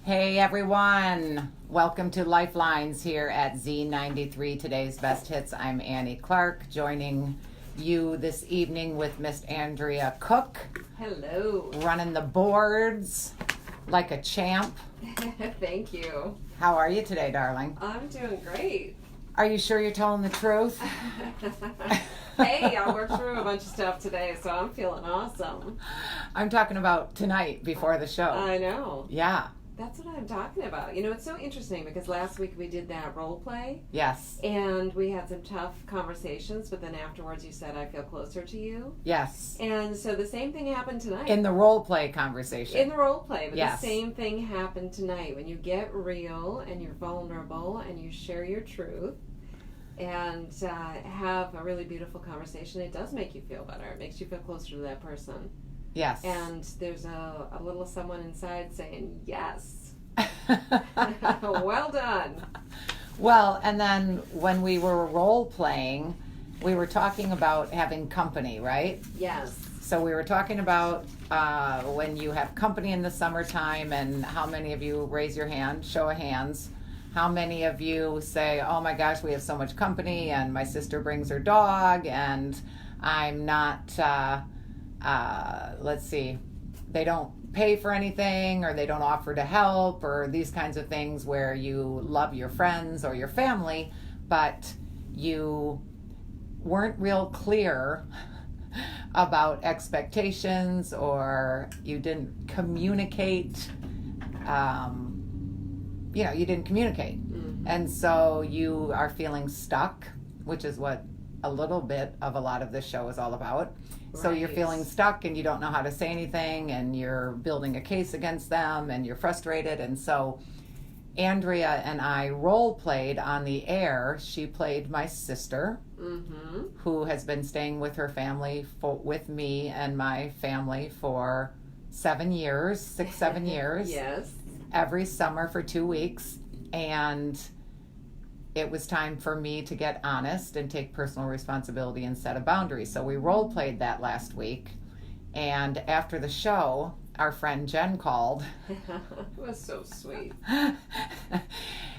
Hey everyone, welcome to Lifelines here at Z93 Today's Best Hits. I'm Annie Clark, joining you this evening with Miss Andrea Cook. Hello. Running the boards like a champ. Thank you. How are you today, darling? I'm doing great. Are you sure you're telling the truth? Hey, I worked through a bunch of stuff today, so I'm feeling awesome. I'm talking about tonight before the show. I know. Yeah. That's what I'm talking about. You know, it's so interesting because last week we did that role play. Yes. And we had some tough conversations, but then afterwards you said, I feel closer to you. Yes. And so the same thing happened tonight. In the role play conversation. In the role play, but yes. The same thing happened tonight. When you get real and you're vulnerable and you share your truth and have a really beautiful conversation, it does make you feel better. It makes you feel closer to that person. Yes. And there's a little someone inside saying, yes. Well done. Well, and then when we were role playing, we were talking about having company, right? Yes. So we were talking about when you have company in the summertime, and how many of you raise your hand, show of hands. How many of you say, oh my gosh, we have so much company, and my sister brings her dog, and I'm not... let's see, they don't pay for anything, or they don't offer to help, or these kinds of things where you love your friends or your family, but you weren't real clear about expectations, or you didn't communicate, you didn't communicate. Mm-hmm. And so you are feeling stuck, which is what a little bit of a lot of this show is all about. So you're feeling stuck and you don't know how to say anything, and you're building a case against them, and you're frustrated. And so Andrea and I role played on the air. She played my sister, mm-hmm. who has been staying with her family, with me and my family for 7 years, 7 years. Yes. Every summer for 2 weeks. And it was time for me to get honest and take personal responsibility and set a boundary. So we role played that last week. And after the show, our friend Jen called. It was so sweet.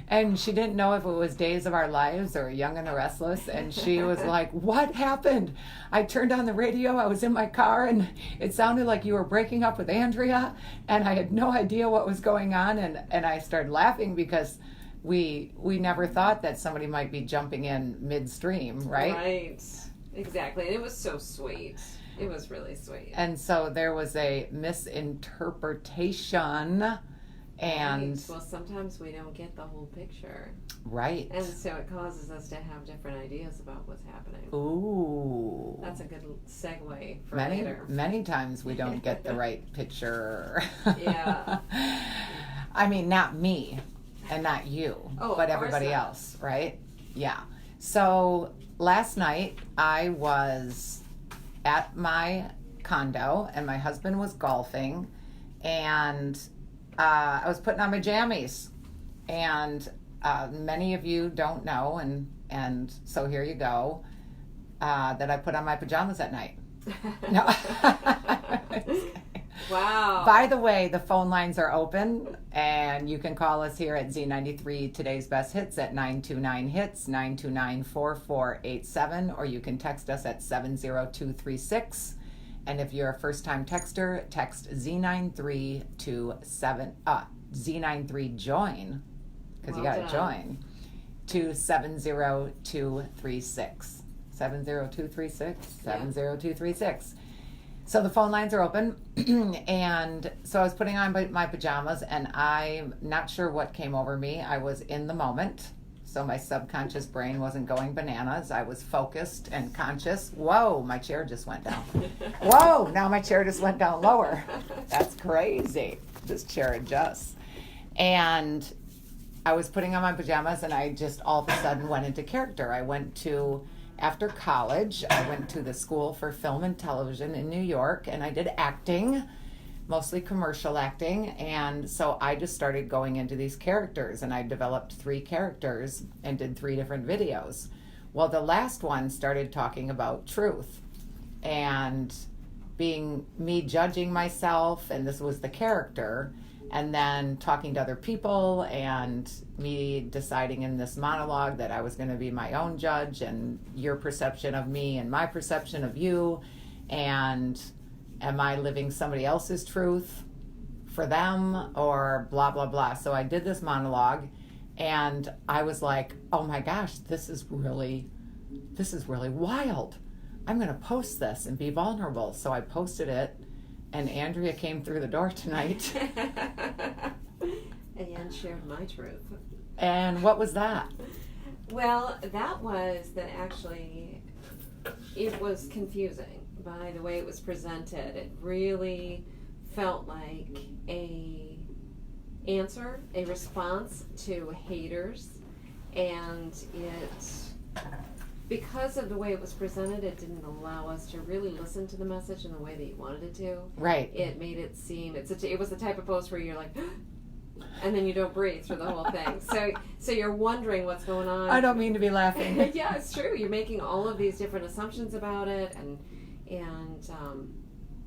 And she didn't know if it was Days of Our Lives or Young and the Restless. And she was like, what happened? I turned on the radio. I was in my car, and it sounded like you were breaking up with Andrea. And I had no idea what was going on. And I started laughing because we never thought that somebody might be jumping in midstream, right? Right. Exactly. And it was so sweet. It was really sweet. And so there was a misinterpretation. And right. Well, sometimes we don't get the whole picture. Right. And so it causes us to have different ideas about what's happening. Ooh. That's a good segue for many, later. Many times we don't get the right picture. Yeah. I mean, not me. And not you, but everybody not. else, right? Yeah. So last night I was at my condo, and my husband was golfing, and I was putting on my jammies. And many of you don't know, and so here you go, that I put on my pajamas at night. No. Wow. By the way, the phone lines are open, and you can call us here at Z93 Today's Best Hits at 929-HITS, 929-4487, or you can text us at 70236. And if you're a first-time texter, text Z93 to Z93join, because you got to join, to 70236. 70236? 70236. So the phone lines are open, and so I was putting on my pajamas, and I'm not sure what came over me. I was in the moment, so my subconscious brain wasn't going bananas. I was focused and conscious. Whoa, my chair just went down. Whoa, now my chair just went down lower. That's crazy. This chair adjusts. And I was putting on my pajamas, and I just all of a sudden went into character. After college, I went to the School for Film and Television in New York, and I did acting, mostly commercial acting. And so I just started going into these characters, and I developed 3 characters and did 3 different videos. Well, the last one started talking about truth and being me judging myself, and this was the character. and then talking to other people, and me deciding in this monologue that I was going to be my own judge, and your perception of me and my perception of you, and am I living somebody else's truth for them, or blah blah blah. So I did this monologue, and I was like, oh my gosh, this is really wild. I'm going to post this and be vulnerable. So I posted it, and Andrea came through the door tonight. And shared my truth. And what was that? Well, that was that actually it was confusing by the way it was presented. It really felt like a response to haters, and because of the way it was presented, it didn't allow us to really listen to the message in the way that you wanted it to. Right. It made it seem it was the type of post where you're like, and then you don't breathe through the whole thing. So you're wondering what's going on. I don't mean to be laughing. Yeah, it's true. You're making all of these different assumptions about it, and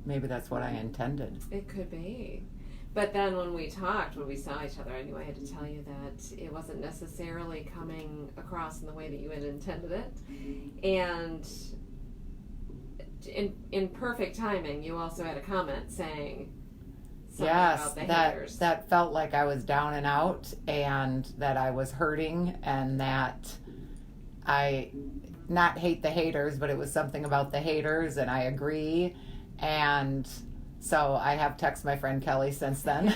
maybe that's what I intended. it could be. But then when we saw each other, I knew I had to tell you that it wasn't necessarily coming across in the way that you had intended it. And in perfect timing, you also had a comment saying something about the haters. That felt like I was down and out, and that I was hurting, and that I not hate the haters, but it was something about the haters, and I agree. And so I have texted my friend Kelly since then.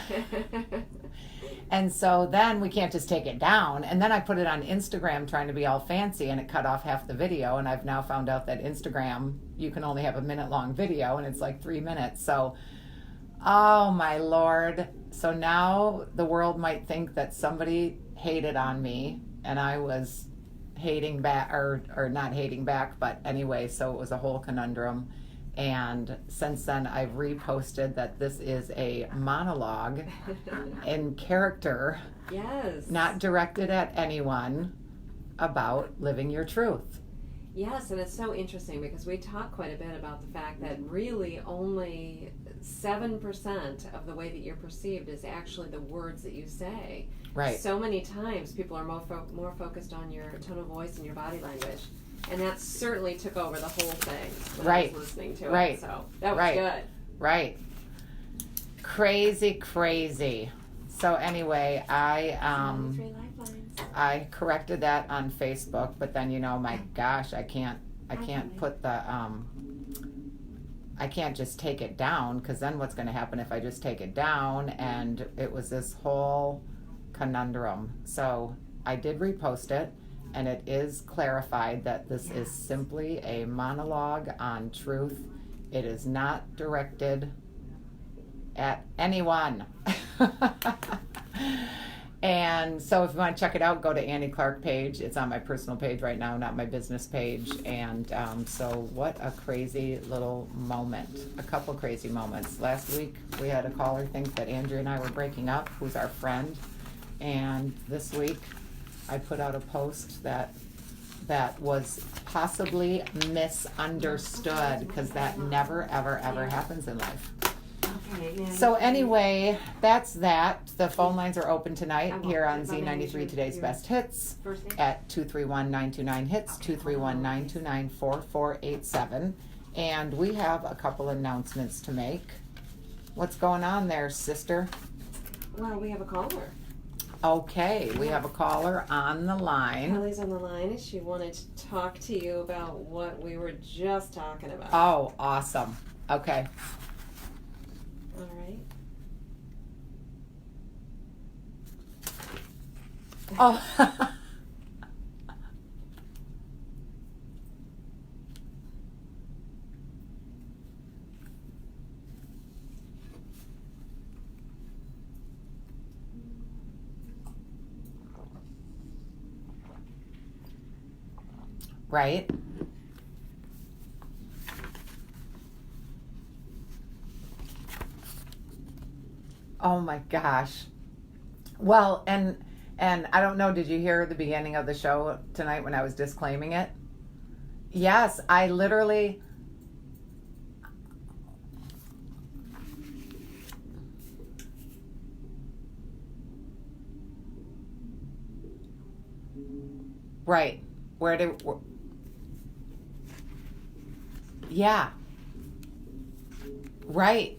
And so then we can't just take it down. And then I put it on Instagram trying to be all fancy, and it cut off half the video. And I've now found out that Instagram, you can only have a minute-long video, and it's like 3 minutes. So, oh my Lord. So now the world might think that somebody hated on me, and I was hating back, or not hating back, but anyway, so it was a whole conundrum. And since then, I've reposted that this is a monologue in character, Yes. not directed at anyone, about living your truth. Yes, and it's so interesting because we talk quite a bit about the fact that really only 7% of the way that you're perceived is actually the words that you say. Right. So many times people are more focused on your tone of voice and your body language. And that certainly took over the whole thing when I was listening to it. So that was good. Right. Crazy. So anyway, I corrected that on Facebook, but then my gosh, I can't put the I can't just take it down, because then what's going to happen if I just take it down? And it was this whole conundrum. So I did repost it. And it is clarified that this is simply a monologue on truth. It is not directed at anyone. And so if you want to check it out, go to Annie Clark page. It's on my personal page right now, not my business page. And so what a crazy little moment. A couple crazy moments. Last week we had a caller think that Andrea and I were breaking up, who's our friend. And this week I put out a post that was possibly misunderstood, because that never, ever, ever happens in life. Okay. So anyway, that's that. The phone lines are open tonight here on Z93 Today's Best Hits at 231-929-HITS, 231-929-4487. And we have a couple announcements to make. What's going on there, sister? Well, we have a caller. Okay, we have a caller on the line. Kelly's on the line, and she wanted to talk to you about what we were just talking about. Oh, awesome. Okay. All right. Oh. Right. Oh my gosh. Well, and I don't know, did you hear the beginning of the show tonight when I was disclaiming it? Yes, I literally Right. Where do... Yeah. Right.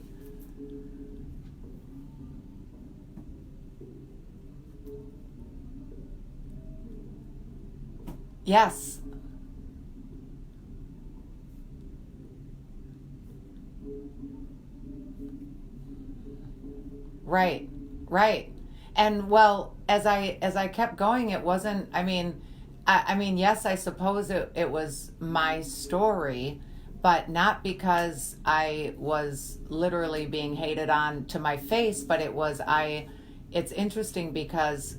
Yes. Right. Right. And well, as I kept going, it wasn't, I mean, yes, I suppose it was my story, but not because I was literally being hated on to my face, but it's interesting because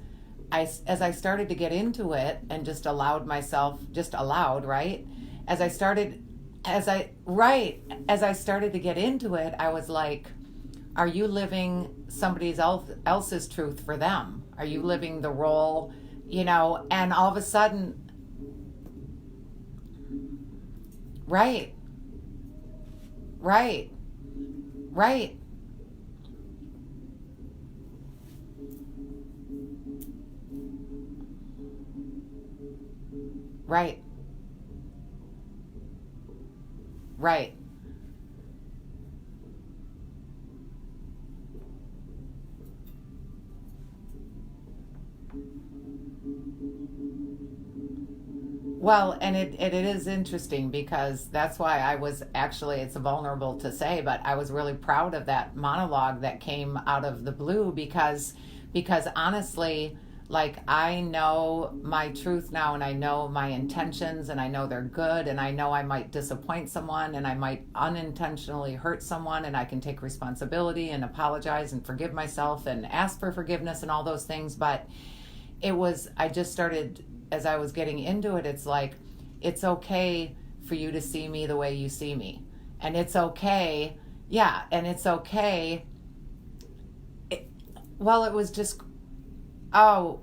as I started to get into it and just allowed, right? As I started, as I started to get into it, I was like, are you living else's truth for them? Are you living the role, and all of a sudden, right, right, right, right, right. Well, and it is interesting because that's why I was actually, it's vulnerable to say, but I was really proud of that monologue that came out of the blue because honestly, like I know my truth now and I know my intentions and I know they're good and I know I might disappoint someone and I might unintentionally hurt someone and I can take responsibility and apologize and forgive myself and ask for forgiveness and all those things, but I just started, as I was getting into it, it's like, it's okay for you to see me the way you see me. And it's okay. Yeah. And it's okay. Well, it was just, oh,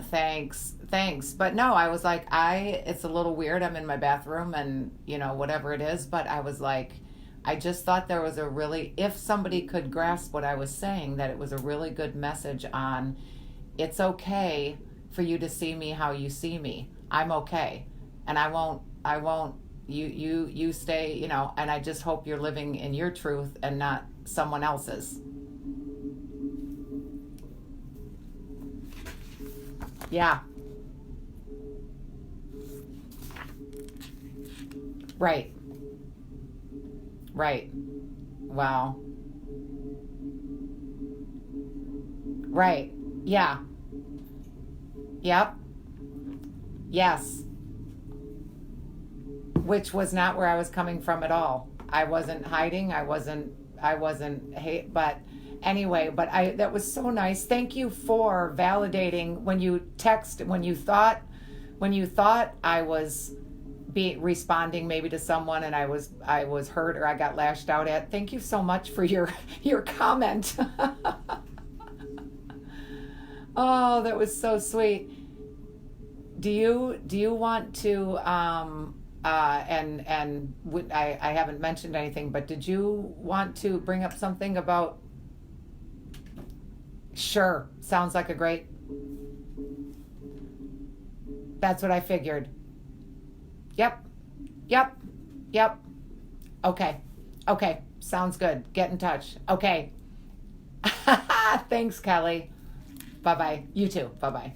thanks. But no, I was like, it's a little weird. I'm in my bathroom and, whatever it is. But I was like, I just thought there was if somebody could grasp what I was saying, that it was a really good message on, it's okay for you to see me how you see me. I'm okay. And I won't, you stay, and I just hope you're living in your truth and not someone else's. Yeah. Right. Right. Wow. Right. Yeah. Yep. Yes. Which was not where I was coming from at all. I wasn't hiding. I wasn't hate, but anyway, that was so nice. Thank you for validating when you thought I was responding maybe to someone and I was hurt or I got lashed out at. Thank you so much for your comment. Oh, that was so sweet. Do you want to I haven't mentioned anything, but did you want to bring up something about? Sure, sounds like a great. That's what I figured. Yep. Okay, sounds good. Get in touch. Okay. Thanks, Kelly. Bye-bye. You too. Bye-bye.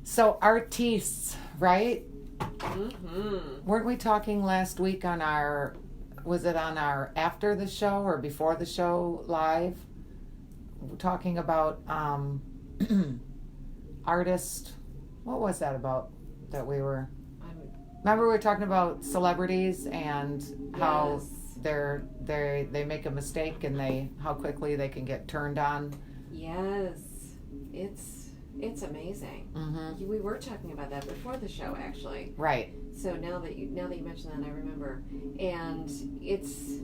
So artistes, right? Mm-hmm. Weren't we talking last week was it on our after the show or before the show live? We're talking about artist. What was that about that we were... Remember we were talking about celebrities and how they make a mistake and how quickly they can get turned on. Yes, it's amazing. Mm-hmm. We were talking about that before the show, actually. Right. So now that you mention that, I remember. And it's,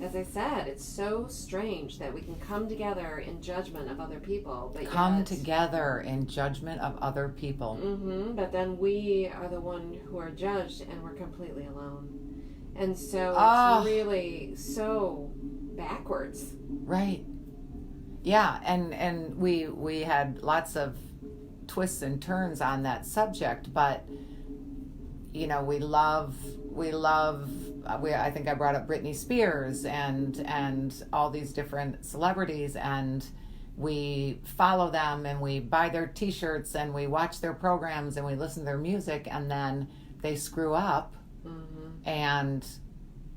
as I said, it's so strange that we can come together in judgment of other people. But together in judgment of other people. Mm-hmm. But then we are the one who are judged, and we're completely alone. And so it's really so backwards. Right. Yeah, and we had lots of twists and turns on that subject, but you know, I think I brought up Britney Spears and all these different celebrities, and we follow them and we buy their t-shirts and we watch their programs and we listen to their music, and then they screw up, and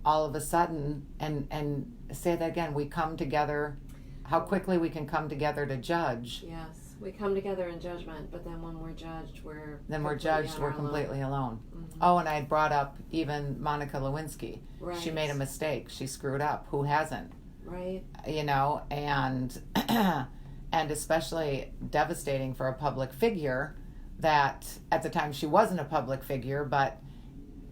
all of a sudden, and say that again, we come together, how quickly we can come together to judge. Yes. We come together in judgment, but then when we're judged, we're completely alone. Oh, and I had brought up even Monica Lewinsky. Right. She made a mistake. She screwed up. Who hasn't? Right. You know, and and especially devastating for a public figure that at the time she wasn't a public figure, but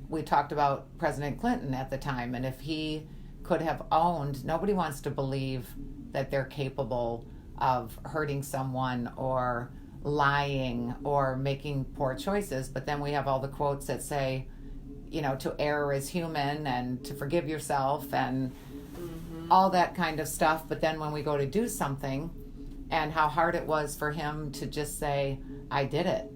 we talked about President Clinton at the time, and if he could have owned, nobody wants to believe that they're capable of hurting someone or lying or making poor choices. But then we have all the quotes that say, you know, to err is human and to forgive yourself and all that kind of stuff. But then when we go to do something, and how hard it was for him to just say, I did it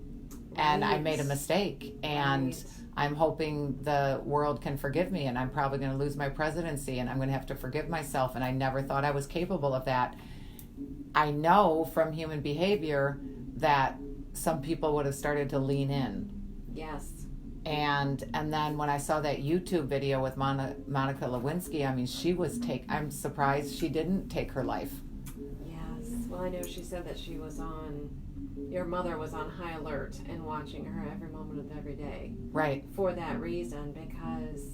and I made a mistake, and I'm hoping the world can forgive me, and I'm probably going to lose my presidency, and I'm going to have to forgive myself, and I never thought I was capable of that. I know from human behavior that some people would have started to lean in. Yes. And then when I saw that YouTube video with Monica Lewinsky, I mean, I'm surprised she didn't take her life. Yes. Well, I know she said that your mother was on high alert and watching her every moment of every day. Right. For that reason, because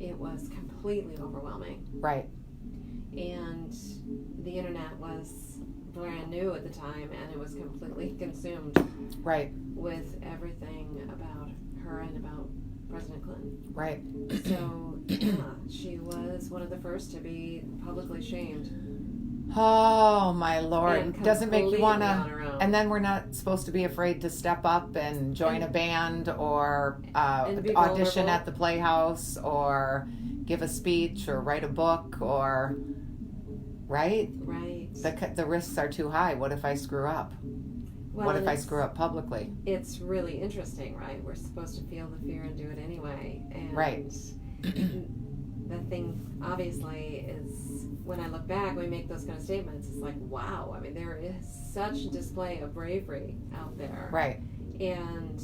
it was completely overwhelming. Right. And the internet was brand new at the time, and it was completely consumed with everything about her and about President Clinton. Right. So, yeah, she was one of the first to be publicly shamed. Oh, my Lord. Doesn't make you want to... And then we're not supposed to be afraid to step up and join a band or audition vulnerable at the Playhouse or give a speech or write a book or... Right? Right. The risks are too high. What if I screw up? Well, what if I screw up publicly? It's really interesting, right? We're supposed to feel the fear and do it anyway. And right. The thing, obviously, is when I look back, we make those kind of statements. It's like, wow. I mean, there is such a display of bravery out there. Right. And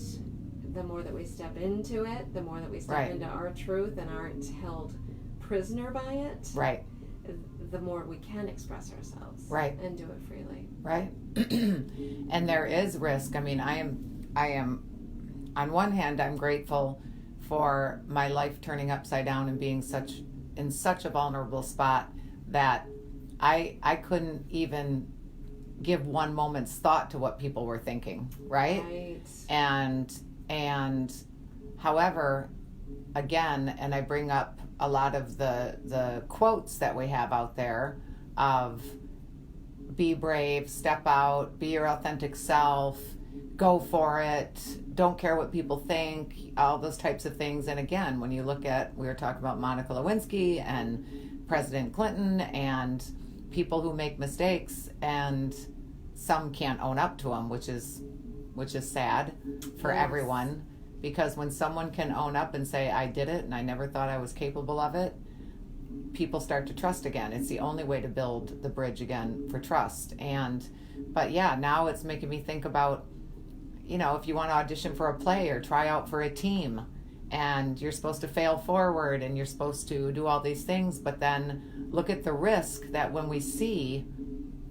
the more that we step into it, the more that we step into our truth and aren't held prisoner by it. Right. The more we can express ourselves. Right. And do it freely. Right. And there is risk. I mean, I am, on one hand, I'm grateful for my life turning upside down and being in such a vulnerable spot that I couldn't even give one moment's thought to what people were thinking. Right. And however, again, and I bring up a lot of the quotes that we have out there of be brave, step out, be your authentic self, go for it, don't care what people think, all those types of things. And again, when you look at, we were talking about Monica Lewinsky and President Clinton and people who make mistakes, and some can't own up to them, which is sad for everyone. Because when someone can own up and say, I did it and I never thought I was capable of it, people start to trust again. It's the only way to build the bridge again for trust. But yeah, now it's making me think about, you know, if you want to audition for a play or try out for a team and you're supposed to fail forward and you're supposed to do all these things, but then look at the risk that when we see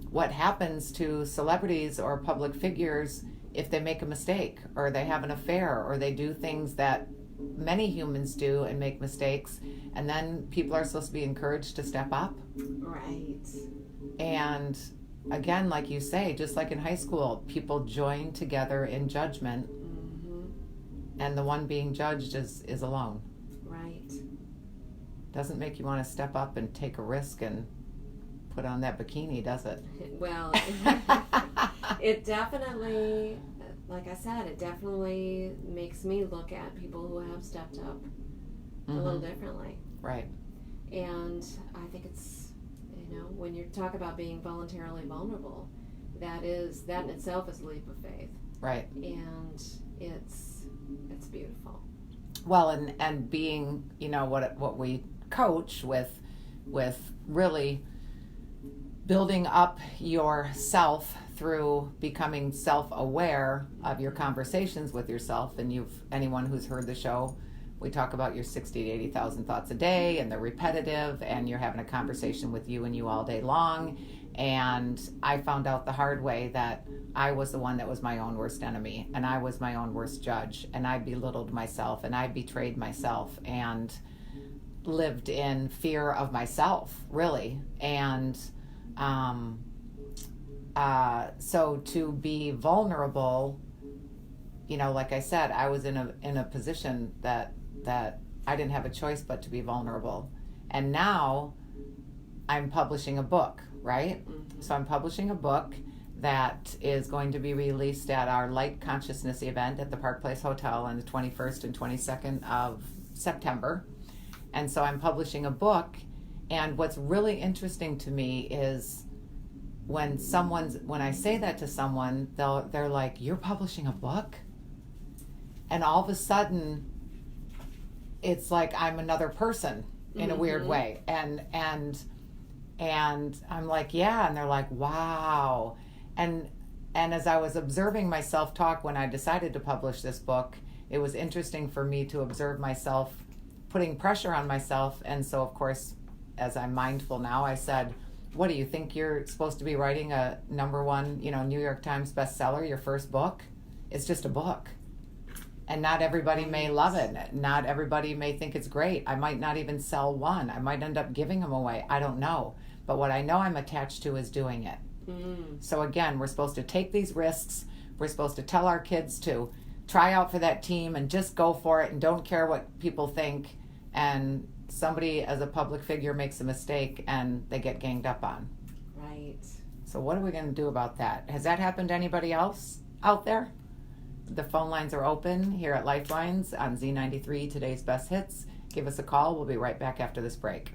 what happens to celebrities or public figures if they make a mistake or they have an affair or they do things that many humans do and make mistakes, and then people are supposed to be encouraged to step up. Right. And again, like you say, just like in high school, people join together in judgment, and the one being judged is alone. Right. Doesn't make you want to step up and take a risk and put on that bikini, does it? Well, it definitely, like I said, it definitely makes me look at people who have stepped up a little differently. Right. And I think it's, you know, when you talk about being voluntarily vulnerable, that in itself is a leap of faith. Right. And it's beautiful. Well, and being, you know, what we coach with really building up yourself through becoming self-aware of your conversations with yourself. And anyone who's heard the show, we talk about your 60 to 80,000 thoughts a day, and they're repetitive, and you're having a conversation with you and you all day long. And I found out the hard way that I was the one that was my own worst enemy, and I was my own worst judge, and I belittled myself, and I betrayed myself, and lived in fear of myself, really. And so to be vulnerable, you know, like I said, I was in a position that I didn't have a choice but to be vulnerable. And now I'm publishing a book, right? Mm-hmm. So I'm publishing a book that is going to be released at our Light Consciousness event at the Park Place Hotel on the 21st and 22nd of September. And so I'm publishing a book, and what's really interesting to me is when I say that to someone, they're like, "You're publishing a book?" And all of a sudden, it's like I'm another person in a weird way. And I'm like, "Yeah," and they're like, "Wow." And as I was observing myself talk when I decided to publish this book, it was interesting for me to observe myself putting pressure on myself. And so, of course, as I'm mindful now, I said, "What do you think, you're supposed to be writing a #1, New York Times bestseller, your first book? It's just a book. And not everybody may love it. Not everybody may think it's great. I might not even sell one. I might end up giving them away. I don't know. But what I know I'm attached to is doing it." So again, we're supposed to take these risks. We're supposed to tell our kids to try out for that team and just go for it and don't care what people think. And somebody as a public figure makes a mistake and they get ganged up on. Right. So what are we going to do about that? Has that happened to anybody else out there? The phone lines are open here at Lifelines on Z93, today's best hits. Give us a call. We'll be right back after this break.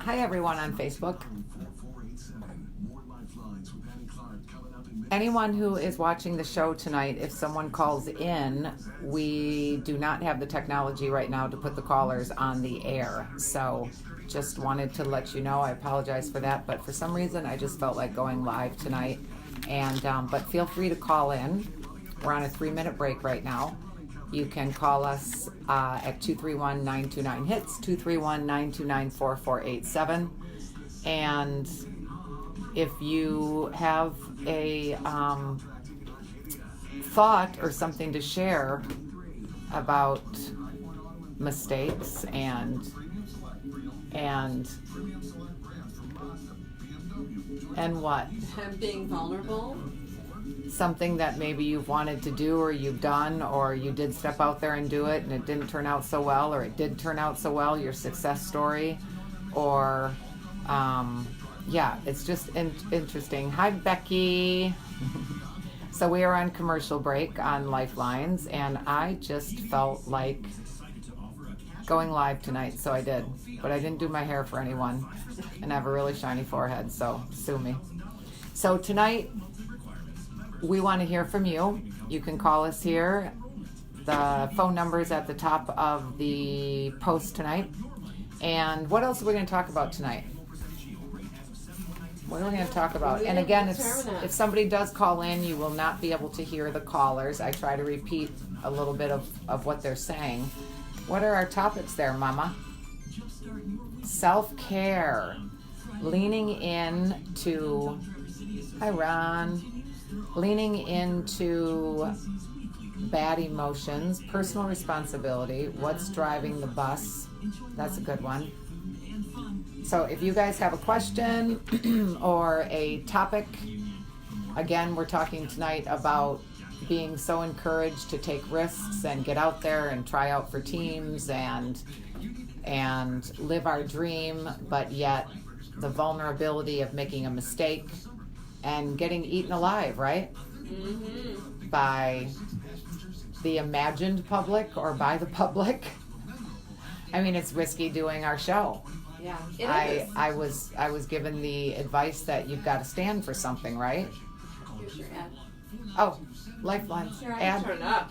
Hi, everyone on Facebook. Anyone who is watching the show tonight, if someone calls in, we do not have the technology right now to put the callers on the air. So just wanted to let you know, I apologize for that, but for some reason I just felt like going live tonight. And but feel free to call in. We're on a 3-minute break right now. You can call us at 231-929-HITS, 231-929-4487. And if you have a thought or something to share about mistakes and what? Being vulnerable. Something that maybe you've wanted to do or you've done, or you did step out there and do it and it didn't turn out so well, or it did turn out so well, your success story, or it's just interesting. Hi, Becky. So we are on commercial break on Lifelines, and I just felt like going live tonight, so I did. But I didn't do my hair for anyone, and I have a really shiny forehead, so sue me. So tonight, we want to hear from you. You can call us here. The phone number is at the top of the post tonight. And what else are we going to talk about tonight? What are we going to talk about? And again, if somebody does call in, you will not be able to hear the callers. I try to repeat a little bit of what they're saying. What are our topics there, Mama? Self-care. Leaning into... Hi, Ron. Leaning into bad emotions, personal responsibility, what's driving the bus. That's a good one. So if you guys have a question or a topic, again, we're talking tonight about being so encouraged to take risks and get out there and try out for teams and live our dream, but yet the vulnerability of making a mistake and getting eaten alive, right? Mm-hmm. By the imagined public or by the public. I mean, it's risky doing our show. Yeah, it is. I was given the advice that you've got to stand for something, right? Here's your ad. Oh, Lifelines Here, I ad. can turn it up.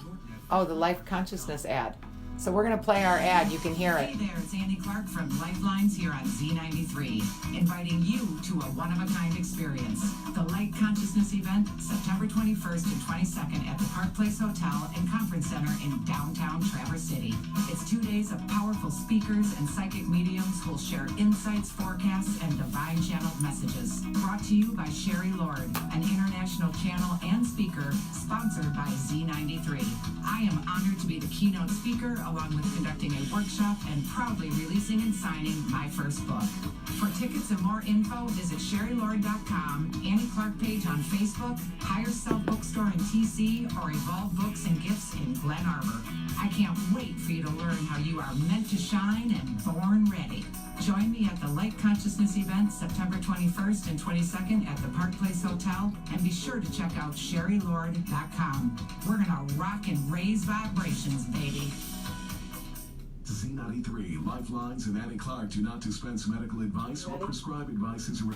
Oh, the Life Consciousness ad. So we're going to play our ad. You can hear it. Hey there, it's Andy Clark from Lifelines here on Z93, inviting you to a one-of-a-kind experience. The Light Consciousness event, September 21st and 22nd at the Park Place Hotel and Conference Center in downtown Traverse City. It's 2 days of powerful speakers and psychic mediums who will share insights, forecasts, and divine channeled messages. Brought to you by Sherry Lord, an international channel and speaker sponsored by Z93. I am honored to be the keynote speaker, along with conducting a workshop and proudly releasing and signing my first book. For tickets and more info, visit SherryLord.com, Annie Clark page on Facebook, Higher Self Bookstore in TC, or Evolve Books and Gifts in Glen Arbor. I can't wait for you to learn how you are meant to shine and born ready. Join me at the Light Consciousness event September 21st and 22nd at the Park Place Hotel, and be sure to check out SherryLord.com. We're gonna rock and raise vibrations, baby. Z93, Lifelines, and Annie Clark do not dispense medical advice or prescribe advice as a...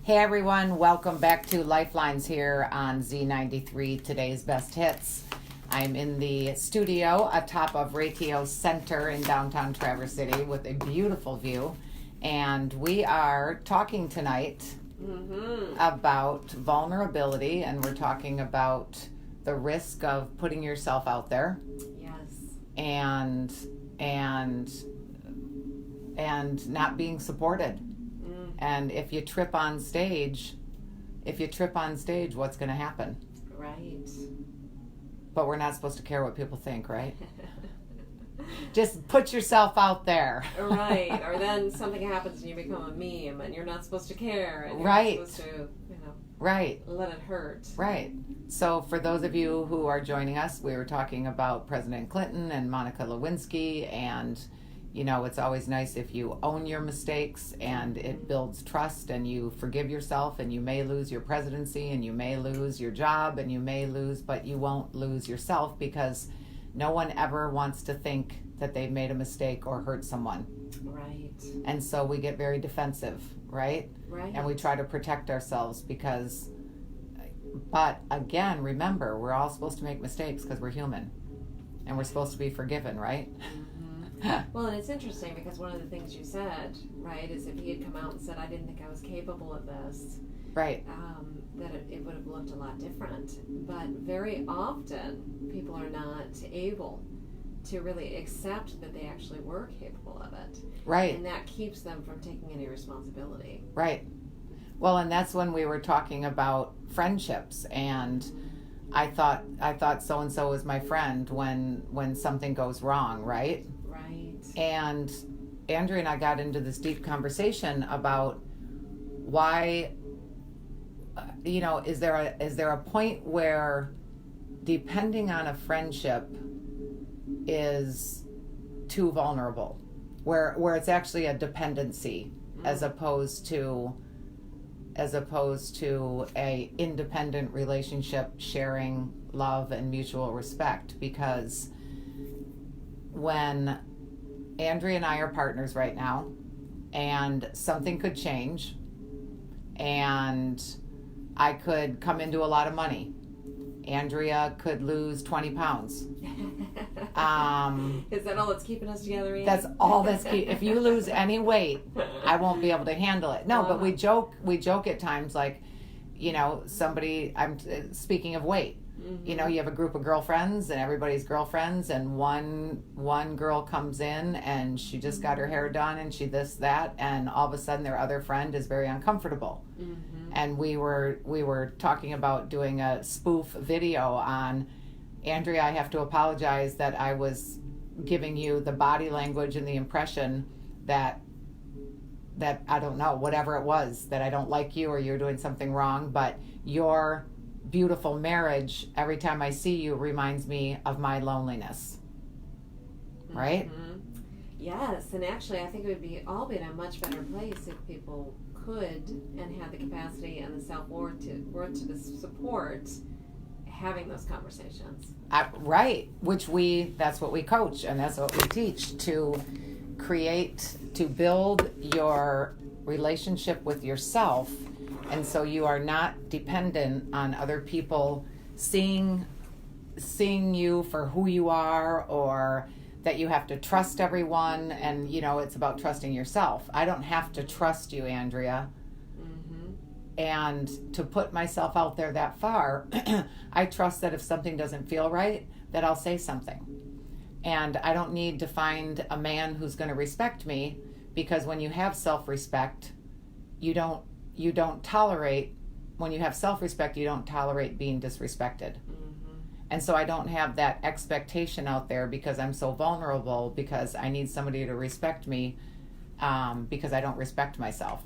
Hey everyone, welcome back to Lifelines here on Z93, today's best hits. I'm in the studio atop of Ratio Center in downtown Traverse City with a beautiful view, and we are talking tonight about vulnerability, and we're talking about the risk of putting yourself out there. Yes. And not being supported. And if you trip on stage, what's going to happen? Right. But we're not supposed to care what people think, right? Just put yourself out there. Right. Or then something happens and you become a meme and you're not supposed to care. And you're Right. not supposed to, Right. let it hurt. Right. So for those of you who are joining us, we were talking about President Clinton and Monica Lewinsky, and it's always nice if you own your mistakes, and it builds trust, and you forgive yourself, and you may lose your presidency, and you may lose your job, and you may lose, but you won't lose yourself, because no one ever wants to think that they've made a mistake or hurt someone. Right. And so we get very defensive, right? Right. And we try to protect ourselves but again, remember, we're all supposed to make mistakes because we're human, and we're supposed to be forgiven, right? Well, and it's interesting because one of the things you said, right, is if he had come out and said, I didn't think I was capable of this, Right. that it would have looked a lot different. But very often, people are not able to really accept that they actually were capable of it. Right. And that keeps them from taking any responsibility. Right. Well, and that's when we were talking about friendships, and I thought so and so was my friend when something goes wrong, right? Right. And Andrea and I got into this deep conversation about why, is there a point where depending on a friendship is too vulnerable, where it's actually a dependency as opposed to a independent relationship sharing love and mutual respect? Because when Andrea and I are partners right now, and something could change, and I could come into a lot of money. Andrea could lose 20 pounds. Is that all that's keeping us together, Ian? That's all that's key. If you lose any weight, I won't be able to handle it. No, but we joke at times, like, somebody, I'm speaking of weight. You have a group of girlfriends, and everybody's girlfriends, and one girl comes in and she just got her hair done and she this, that, and all of a sudden their other friend is very uncomfortable. And we were talking about doing a spoof video on, Andrea, I have to apologize that I was giving you the body language and the impression that I don't know, whatever it was, that I don't like you or you're doing something wrong, but your beautiful marriage, every time I see you reminds me of my loneliness. Right? Mm-hmm. Yes, and actually I think it would be all be in a much better place if people could and had the capacity and the self-worth to support having those conversations. Right, that's what we coach and that's what we teach, to build your relationship with yourself, and so you are not dependent on other people seeing you for who you are, or that you have to trust everyone, and it's about trusting yourself. I don't have to trust you, Andrea. Mm-hmm. And to put myself out there that far, I trust that if something doesn't feel right, that I'll say something. And I don't need to find a man who's going to respect me, because when you have self-respect, you don't tolerate, when you have self-respect, you don't tolerate being disrespected. And so I don't have that expectation out there because I'm so vulnerable, because I need somebody to respect me, because I don't respect myself.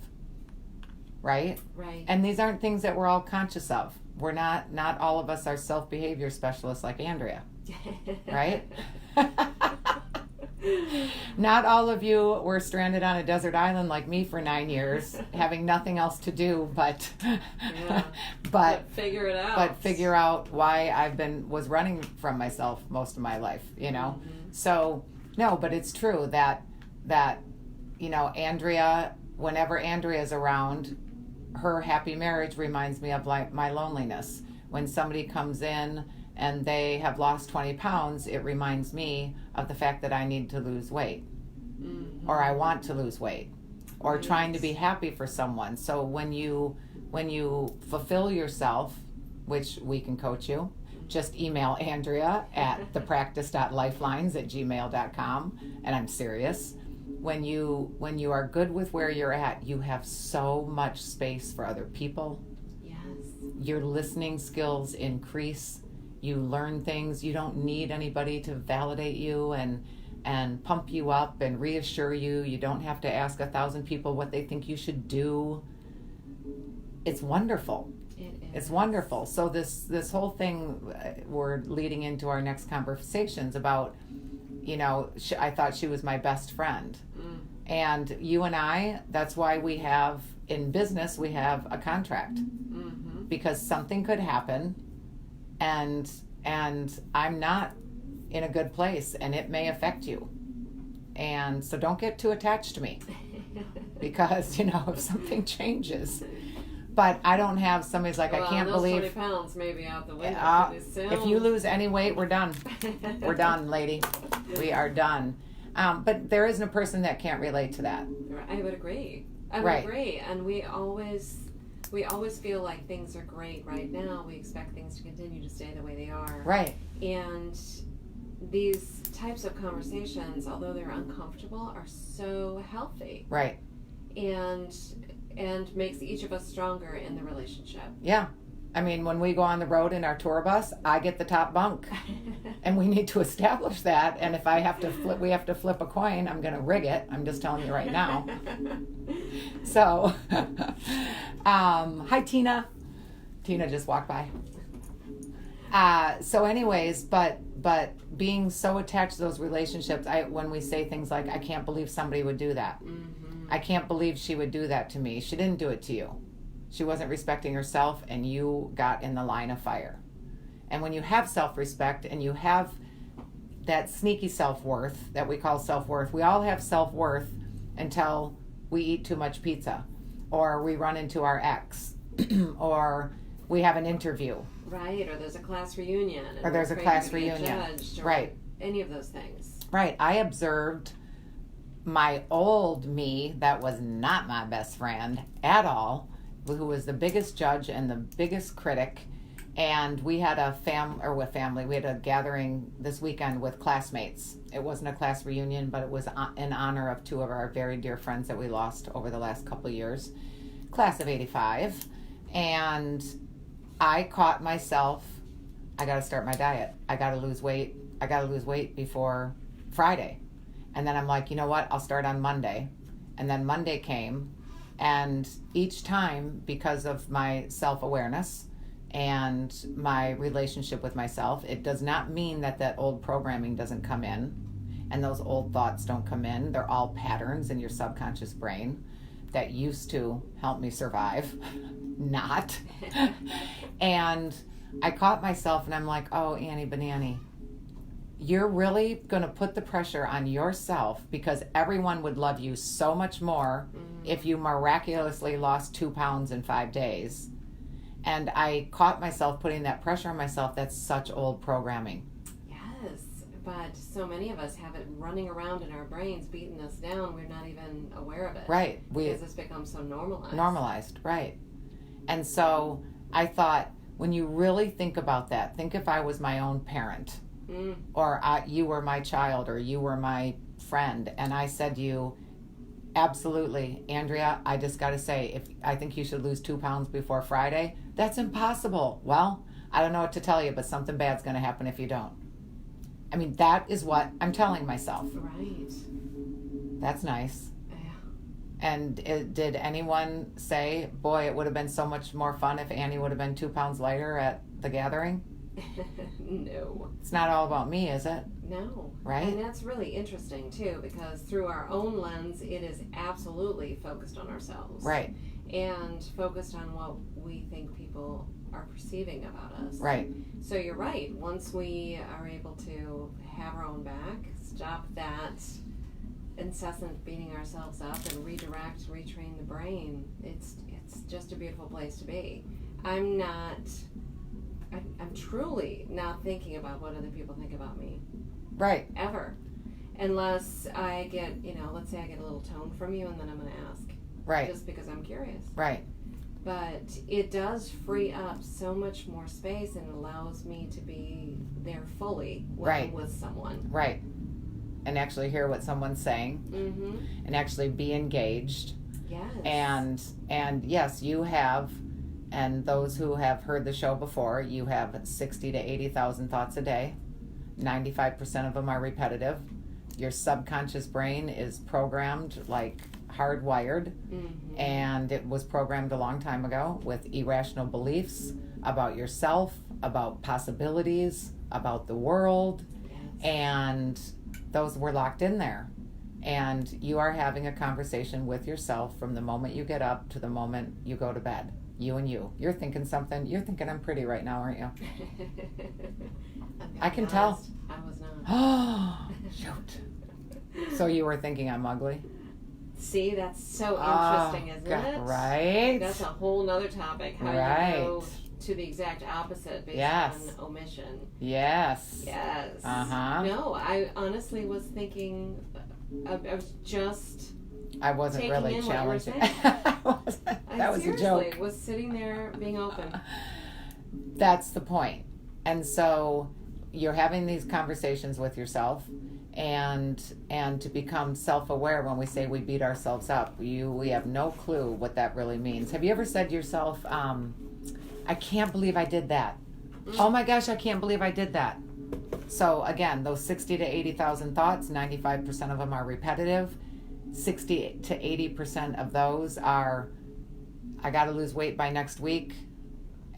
Right? Right. And these aren't things that we're all conscious of. We're not all of us are self-behavior specialists like Andrea. Right? Not all of you were stranded on a desert island like me for 9 years, having nothing else to do but but figure it out. But figure out why I was running from myself most of my life, Mm-hmm. So no, but it's true that Andrea, whenever Andrea's around, her happy marriage reminds me of my loneliness. When somebody comes in and they have lost 20 pounds, it reminds me of the fact that I need to lose weight, or I want to lose weight, or trying to be happy for someone. So when you fulfill yourself, which we can coach you, just email Andrea at thepractice.lifelines@gmail.com, and I'm serious. When you are good with where you're at, you have so much space for other people. Yes. Your listening skills increase. You learn things. You don't need anybody to validate you and pump you up and reassure you. You don't have to ask 1,000 people what they think you should do. It's wonderful. It is. It's wonderful. So this whole thing, we're leading into our next conversations about, I thought she was my best friend. And you and I, that's why in business, we have a contract. Mm-hmm. Because something could happen, and I'm not in a good place, and it may affect you. And so don't get too attached to me, because if something changes. But I don't have somebody's like, I can't believe. 20 pounds may be out the window pretty soon. If you lose any weight, we're done. We're done, lady. We are done. But there isn't a person that can't relate to that. I would agree. I would agree. And we always feel like things are great right now. We expect things to continue to stay the way they are. Right. And these types of conversations, although they're uncomfortable, are so healthy. Right. And makes each of us stronger in the relationship. Yeah. I mean, when we go on the road in our tour bus, I get the top bunk. And we need to establish that. And if we have to flip a coin, I'm going to rig it. I'm just telling you right now. So, hi, Tina. Tina just walked by. So anyways, but being so attached to those relationships, when we say things like, I can't believe somebody would do that. Mm-hmm. I can't believe she would do that to me. She didn't do it to you. She wasn't respecting herself, and you got in the line of fire. And when you have self-respect and you have that sneaky self-worth that we call self-worth, we all have self-worth until we eat too much pizza, or we run into our ex, or we have an interview. Right, or there's a class reunion. Or there's a class reunion. Right. Any of those things. Right. I observed my old me that was not my best friend at all, who was the biggest judge and the biggest critic. And we had we had a gathering this weekend with classmates. It wasn't a class reunion, but it was in honor of two of our very dear friends that we lost over the last couple of years. Class of 85. And I caught myself, I got to start my diet. I got to lose weight. I got to lose weight before Friday. And then I'm like, you know what? I'll start on Monday. And then Monday came. And each time, because of my self-awareness, and my relationship with myself. It does not mean that old programming doesn't come in and those old thoughts don't come in. They're all patterns in your subconscious brain that used to help me survive, not. And I caught myself and I'm like, oh, Annie Banani, you're really going to put the pressure on yourself because everyone would love you so much more if you miraculously lost 2 pounds in 5 days. And I caught myself putting that pressure on myself. That's such old programming. Yes, but so many of us have it running around in our brains, beating us down. We're not even aware of it. Right. Because it's become so normalized. Normalized, right. And so I thought, when you really think about that, think if I was my own parent, or you were my child, or you were my friend, and I said to you, absolutely, Andrea, I just got to say, if I think you should lose 2 pounds before Friday, that's impossible. Well, I don't know what to tell you, but something bad's going to happen if you don't. I mean, that is what I'm telling myself. Right. That's nice. Yeah. And did anyone say, boy, it would have been so much more fun if Annie would have been 2 pounds lighter at the gathering? No. It's not all about me, is it? No. Right? And that's really interesting, too, because through our own lens, it is absolutely focused on ourselves. Right. And focused on what we think people are perceiving about us. Right. So you're right. Once we are able to have our own back, stop that incessant beating ourselves up and retrain the brain, it's just a beautiful place to be. I'm truly not thinking about what other people think about me. Right. Ever. Unless I get, let's say I get a little tone from you and then I'm going to ask. Right. Just because I'm curious. Right. But it does free up so much more space and allows me to be there fully when I'm with someone. Right. And actually hear what someone's saying. Mm-hmm. And actually be engaged. Yes. And yes, you have, and those who have heard the show before, you have 60 to 80,000 thoughts a day. 95% of them are repetitive. Your subconscious brain is programmed like hardwired, and it was programmed a long time ago with irrational beliefs about yourself, about possibilities, about the world, and those were locked in there. And you are having a conversation with yourself from the moment you get up to the moment you go to bed. You and you. You're thinking something. You're thinking I'm pretty right now, aren't you? I can tell. I was not. Oh, shoot. So you were thinking I'm ugly? See, that's so interesting, isn't it? Right. That's a whole nother topic. How you go to the exact opposite based on omission. Yes. Yes. Uh-huh. No, I honestly was thinking, I was just I wasn't taking really in challenging. what you were saying. That was a joke. I was sitting there being open. That's the point. And so you're having these conversations with yourself, and to become self-aware. When we say we beat ourselves up, we have no clue what that really means. Have you ever said to yourself, I can't believe I did that. Oh my gosh, I can't believe I did that. So again, those 60 to 80,000 thoughts, 95% of them are repetitive. 60 to 80% of those are, I got to lose weight by next week,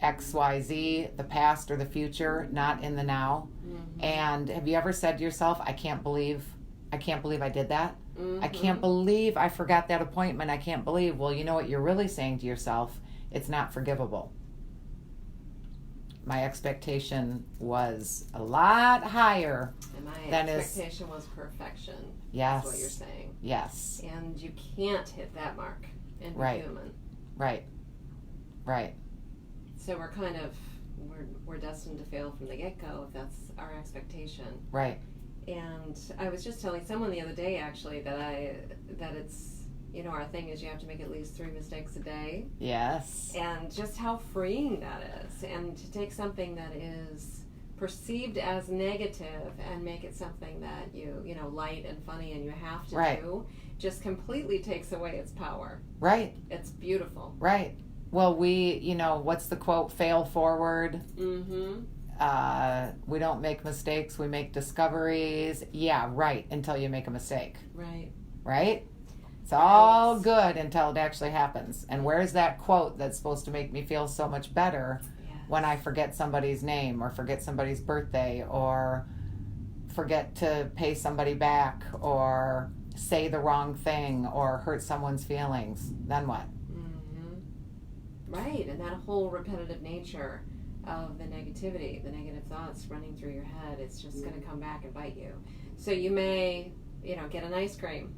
XYZ, the past or the future, not in the now. And have you ever said to yourself, I can't believe I did that? I can't believe I forgot that appointment. I can't believe. Well, you know what you're really saying to yourself? It's not forgivable. My expectation was a lot higher. And my expectation was perfection. Yes. That's what you're saying. Yes. And you can't hit that mark and be human. Right. Right. So we're kind of, we're destined to fail from the get-go if that's our expectation. Right. And I was just telling someone the other day, actually, that it's, our thing is you have to make at least 3 mistakes a day. Yes. And just how freeing that is. And to take something that is perceived as negative and make it something that you light and funny and you have to do, just completely takes away its power. Right. It's beautiful. Right. Well, what's the quote? Fail forward. We don't make mistakes, we make discoveries. Yeah, right, until you make a mistake. Right. Right? It's all good until it actually happens. And where's that quote that's supposed to make me feel so much better when I forget somebody's name or forget somebody's birthday or forget to pay somebody back or say the wrong thing or hurt someone's feelings, then what? Right, and that whole repetitive nature of the negativity, the negative thoughts running through your head, it's just going to come back and bite you. So you may, get an ice cream,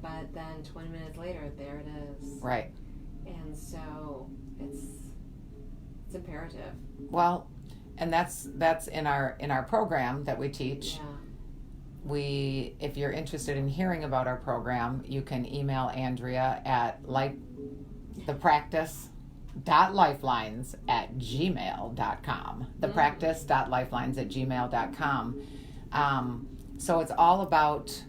but then 20 minutes later, there it is. Right. And so it's imperative. Well, and that's in our program that we teach. Yeah. If you're interested in hearing about our program, you can email Andrea at thepractice.lifelines@gmail.com. Thepractice.lifelines@gmail.com. So it's all about,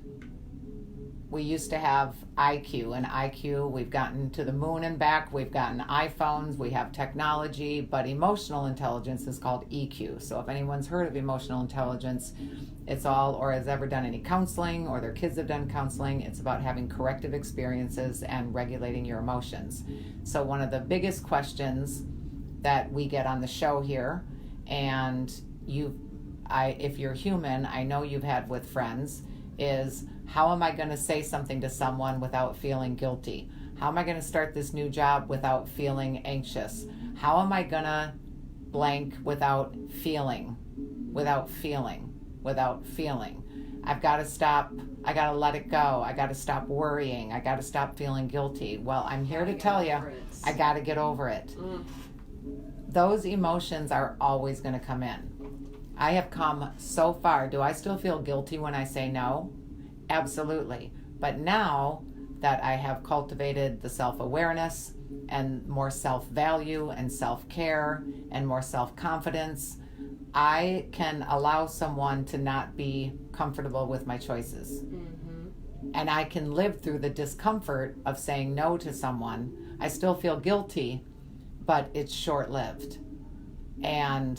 we used to have IQ, and IQ, we've gotten to the moon and back, we've gotten iPhones, we have technology, but emotional intelligence is called EQ. So if anyone's heard of emotional intelligence, it's all, or has ever done any counseling, or their kids have done counseling, it's about having corrective experiences and regulating your emotions. So one of the biggest questions that we get on the show here, and if you're human, I know you've had with friends, is how am I going to say something to someone without feeling guilty? How am I going to start this new job without feeling anxious? How am I going to blank without feeling? I've got to stop. I got to let it go. I got to stop worrying. I got to stop feeling guilty. Well, I'm here to tell you, I got to get over it. Those emotions are always going to come in. I have come so far. Do I still feel guilty when I say no? Absolutely. But now that I have cultivated the self-awareness and more self-value and self-care and more self-confidence, I can allow someone to not be comfortable with my choices. And I can live through the discomfort of saying no to someone. I still feel guilty, but it's short-lived. And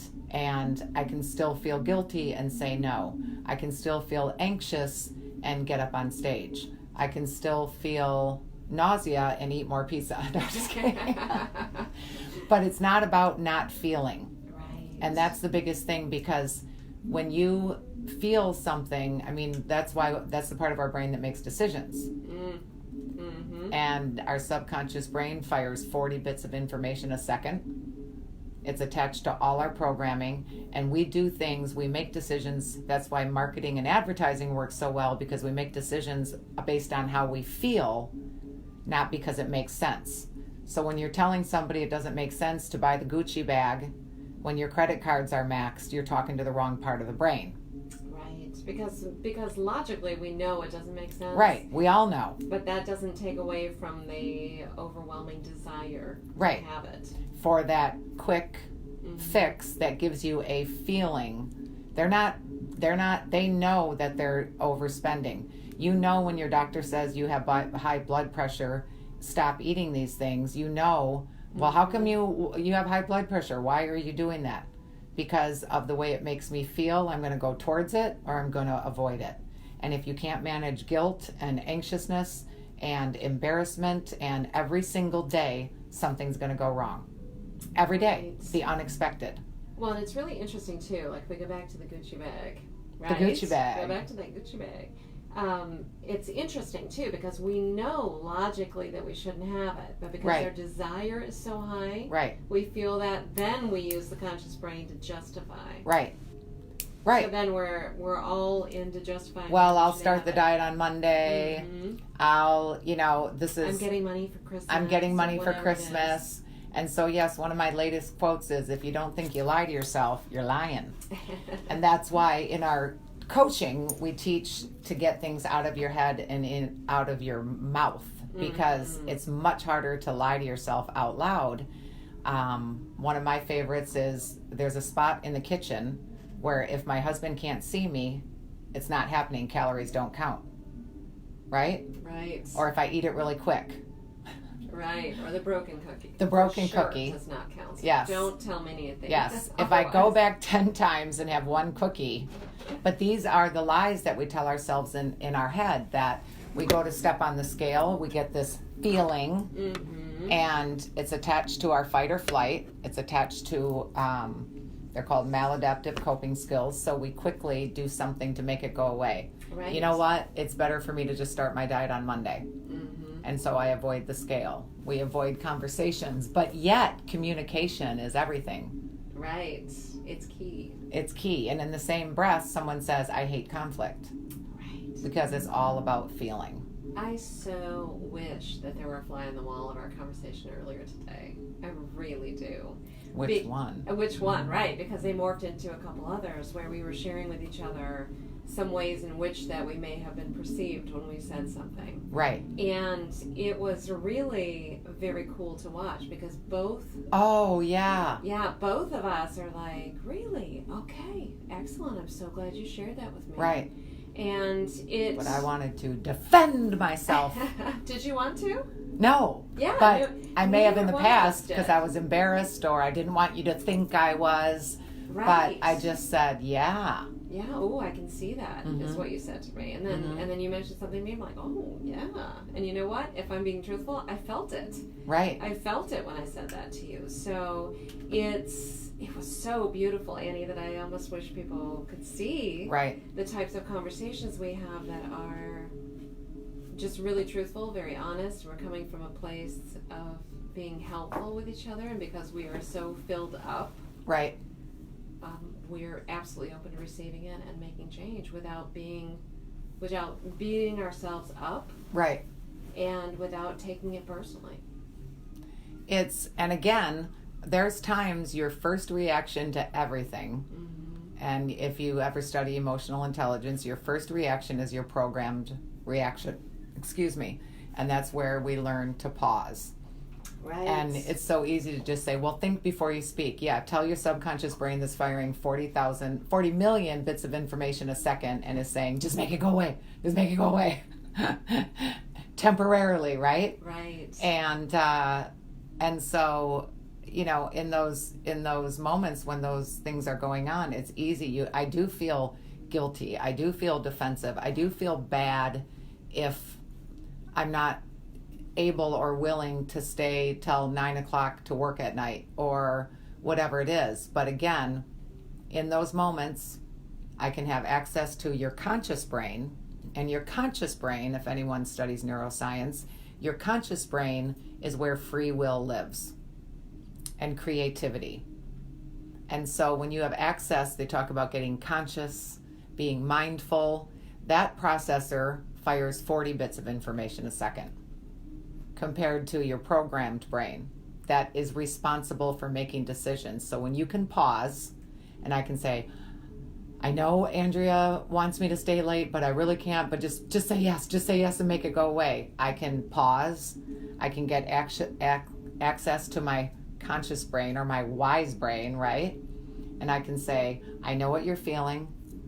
I can still feel guilty and say no. I can still feel anxious and get up on stage. I can still feel nausea and eat more pizza. No, just kidding. But it's not about not feeling. Right. And that's the biggest thing, because when you feel something, that's the part of our brain that makes decisions. And our subconscious brain fires 40 bits of information a second. It's attached to all our programming, and we do things, we make decisions. That's why marketing and advertising works so well, because we make decisions based on how we feel, not because it makes sense. So when you're telling somebody it doesn't make sense to buy the Gucci bag, when your credit cards are maxed, you're talking to the wrong part of the brain. Right, because logically we know it doesn't make sense. Right, we all know. But that doesn't take away from the overwhelming desire to have it. For that quick fix that gives you a feeling. They know that they're overspending. When your doctor says you have high blood pressure, stop eating these things. Well, how come you have high blood pressure? Why are you doing that? Because of the way it makes me feel. I'm going to go towards it or I'm going to avoid it. And if you can't manage guilt and anxiousness and embarrassment, and every single day something's going to go wrong. Every day, the unexpected. Well, and it's really interesting too. Like, we go back to the Gucci bag, right? The Gucci bag. Go back to that Gucci bag. It's interesting too, because we know logically that we shouldn't have it, but because our desire is so high, we feel that. Then we use the conscious brain to justify. Right. So then we're all into justifying. Well, I'll start the diet on Monday. I'm getting money for Christmas. I'm getting money for Christmas. And so, yes, one of my latest quotes is, if you don't think you lie to yourself, you're lying. And that's why in our coaching, we teach to get things out of your head and out of your mouth, because it's much harder to lie to yourself out loud. One of my favorites is, there's a spot in the kitchen where if my husband can't see me, it's not happening. Calories don't count. Right? Or if I eat it really quick. Right, or the broken cookie. The broken cookie does not count. So yes. Don't tell me anything. Yes. If I go back 10 times and have one cookie. But these are the lies that we tell ourselves in our head, that we go to step on the scale, we get this feeling, And it's attached to our fight or flight. It's attached to, they're called maladaptive coping skills. So we quickly do something to make it go away. Right. You know what? It's better for me to just start my diet on Monday. And so I avoid the scale. We avoid conversations, but yet communication is everything. Right. It's key. It's key. And in the same breath, someone says, I hate conflict. Right. Because it's all about feeling. I so wish that there were a fly on the wall of our conversation earlier today. I really do. Which one? Which one, right. Because they morphed into a couple others where we were sharing with each other some ways in which that we may have been perceived when we said something. Right. And it was really very cool to watch because both... Oh, yeah. Yeah, both of us are like, really? Okay, excellent. I'm so glad you shared that with me. Right. And it... But I wanted to defend myself. Did you want to? No. Yeah. But I may have in neither the one of us past did. because I was embarrassed or I didn't want you to think I was. Right. But I just said, yeah. Yeah, oh, I can see that, is what you said to me. And then you mentioned something to me, I'm like, oh, yeah. And you know what? If I'm being truthful, I felt it. Right. I felt it when I said that to you. So it was so beautiful, Annie, that I almost wish people could see Right. the types of conversations we have that are just really truthful, very honest. We're coming from a place of being helpful with each other, and because we are so filled up, Right. we're absolutely open to receiving it and making change without beating ourselves up Right. and without taking it personally. And again, there's times your first reaction to everything, and if you ever study emotional intelligence, your first reaction is your programmed reaction. And that's where we learn to pause. Right. And it's so easy to just say, well, think before you speak. Yeah, tell your subconscious brain that's firing 40 million bits of information a second and is saying, just make it go away. Just make it go away. Temporarily, right? Right. And so, in those moments when those things are going on, it's easy. I do feel guilty. I do feel defensive. I do feel bad if I'm not able or willing to stay till 9 o'clock to work at night or whatever it is. But again, in those moments, I can have access to your conscious brain. And your conscious brain, if anyone studies neuroscience, your conscious brain is where free will lives and creativity. And so when you have access, they talk about getting conscious, being mindful. That processor fires 40 bits of information a second, compared to your programmed brain that is responsible for making decisions. So when you can pause and I can say, I know Andrea wants me to stay late, but I really can't, but just say yes and make it go away. I can pause. I can get access to my conscious brain or my wise brain, right? And I can say, I know what you're feeling.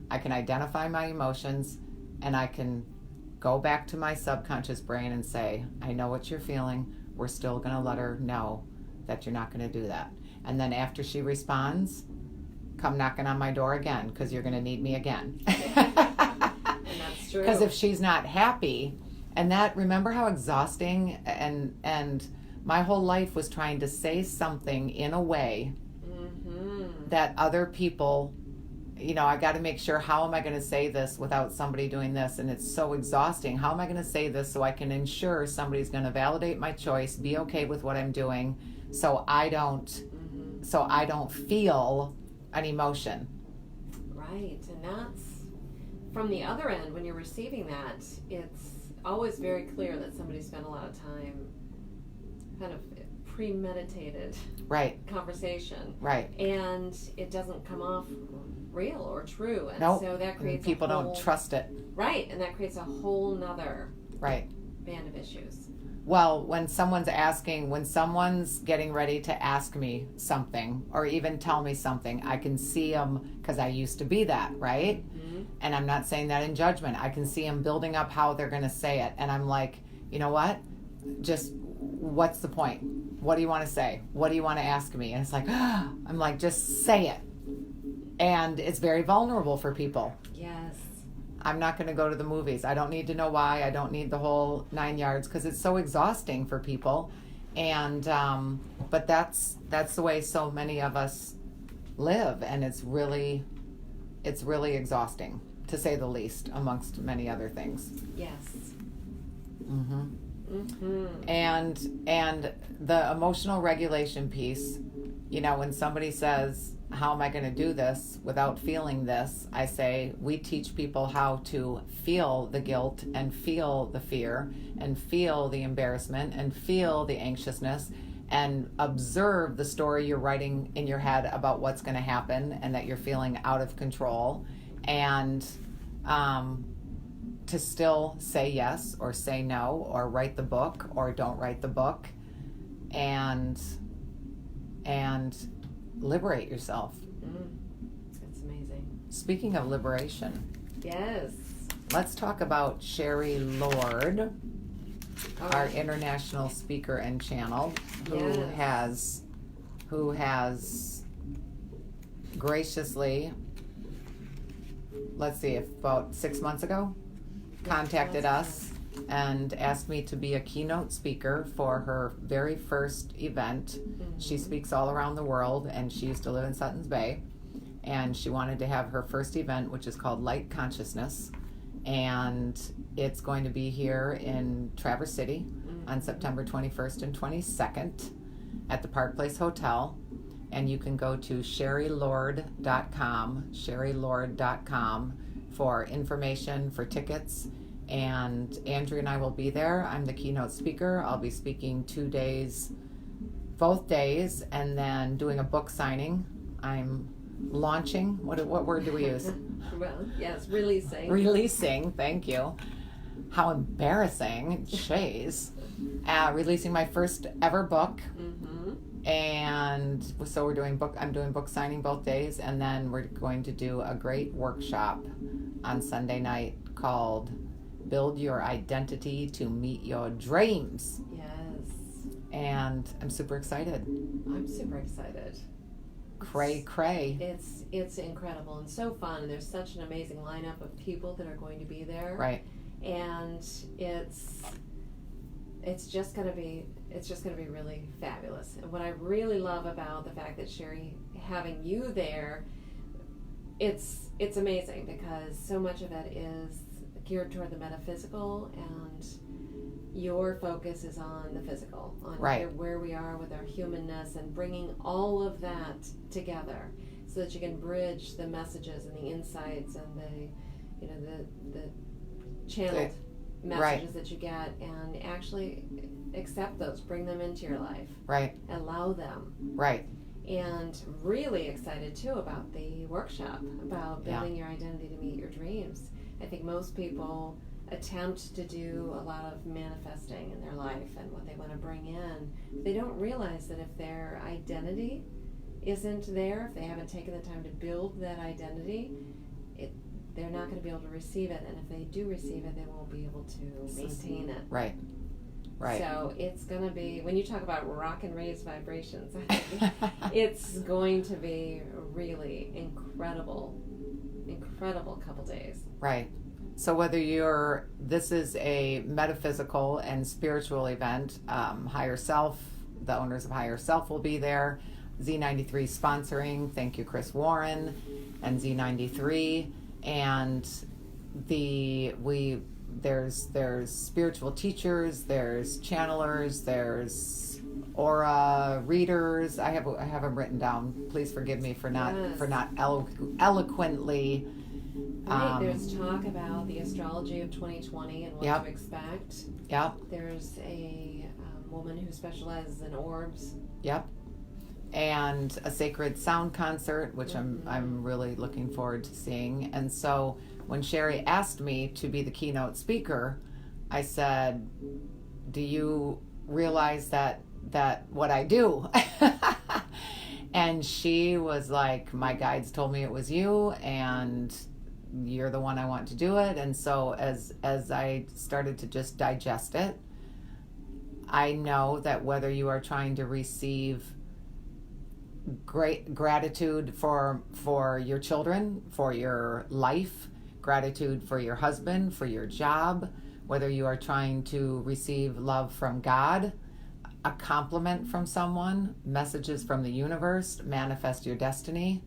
I can identify my emotions, and I can go back to my subconscious brain and say, I know what you're feeling. We're still going to let her know that you're not going to do that. And then after she responds, come knocking on my door again, because you're going to need me again. And that's true. Because if she's not happy, and remember how exhausting and my whole life was trying to say something in a way that other people, I got to make sure, how am I going to say this without somebody doing this? And it's so exhausting. How am I going to say this so I can ensure somebody's going to validate my choice, be okay with what I'm doing, so I don't feel an emotion. Right. And that's from the other end, when you're receiving that, it's always very clear that somebody spent a lot of time kind of premeditated conversation. Right. And it doesn't come off real or true. And nope. so that creates people don't trust it. Right. And that creates a whole nother band of issues. Well, when someone's getting ready to ask me something or even tell me something, I can see them, because I used to be that, right? Mm-hmm. And I'm not saying that in judgment. I can see them building up how they're going to say it. And I'm like, you know what? Just, what's the point? What do you want to say? What do you want to ask me? And it's like, I'm like, just say it. And it's very vulnerable for people. Yes. I'm not going to go to the movies. I don't need to know why. I don't need the whole 9 yards, because it's so exhausting for people. And but that's the way so many of us live, and it's really exhausting, to say the least, amongst many other things. Yes. And the emotional regulation piece, when somebody says, how am I going to do this without feeling this? I say, we teach people how to feel the guilt and feel the fear and feel the embarrassment and feel the anxiousness and observe the story you're writing in your head about what's going to happen and that you're feeling out of control, and to still say yes or say no or write the book or don't write the book, and liberate yourself. It's amazing. Speaking of liberation, Yes. let's talk about Sherry Lord, All our right. international speaker and channel, Yes. who has graciously, let's see, about 6 months ago, contacted us and asked me to be a keynote speaker for her very first event. She speaks all around the world, and she used to live in Suttons Bay, and she wanted to have her first event, which is called Light Consciousness, and it's going to be here in Traverse City on September 21st and 22nd at the Park Place Hotel. And you can go to sherrylord.com for information, for tickets. And Andrew and I will be there. I'm the keynote speaker. I'll be speaking 2 days, both days, and then doing a book signing. I'm launching. What word do we use? Well, yes, releasing. Releasing. Thank you. How embarrassing. Shays. Releasing my first ever book. And so I'm doing book signing both days, and then we're going to do a great workshop on Sunday night called Build Your Identity to Meet Your Dreams. Yes. And I'm super excited. I'm super excited. Cray. It's incredible and so fun, and there's such an amazing lineup of people that are going to be there. Right. And it's just gonna be really fabulous. And what I really love about the fact that Sherry, having you there, it's amazing, because so much of it is geared toward the metaphysical, and your focus is on the physical, on Right. where we are with our humanness, and bringing all of that together so that you can bridge the messages and the insights and the channeled messages that you get, and actually accept those, bring them into your life, Right. allow them. Right. And really excited too about the workshop, about building your identity to meet your dreams. I think most people attempt to do a lot of manifesting in their life and what they want to bring in. They don't realize that if their identity isn't there, if they haven't taken the time to build that identity, they're not going to be able to receive it. And if they do receive it, they won't be able to maintain it. Right. Right. So it's going to be, when you talk about rock and raise vibrations, it's going to be a really incredible couple days. Right. So whether this is a metaphysical and spiritual event, Higher Self, the owners of Higher Self will be there. Z93 sponsoring. Thank you, Chris Warren and Z93. And there's spiritual teachers, there's channelers, there's aura readers. I have them written down. Please forgive me for not eloquently. Right, there's talk about the astrology of 2020 and what to expect. Yep. There's a woman who specializes in orbs. Yep. And a sacred sound concert, which I'm really looking forward to seeing. And so when Sherry asked me to be the keynote speaker, I said, "Do you realize that what I do?" And she was like, "My guides told me it was you, and you're the one I want to do it." And so as I started to just digest it, I know that whether you are trying to receive great gratitude for your children, for your life, gratitude for your husband, for your job, whether you are trying to receive love from God, a compliment from someone, messages from the universe, manifest your destiny.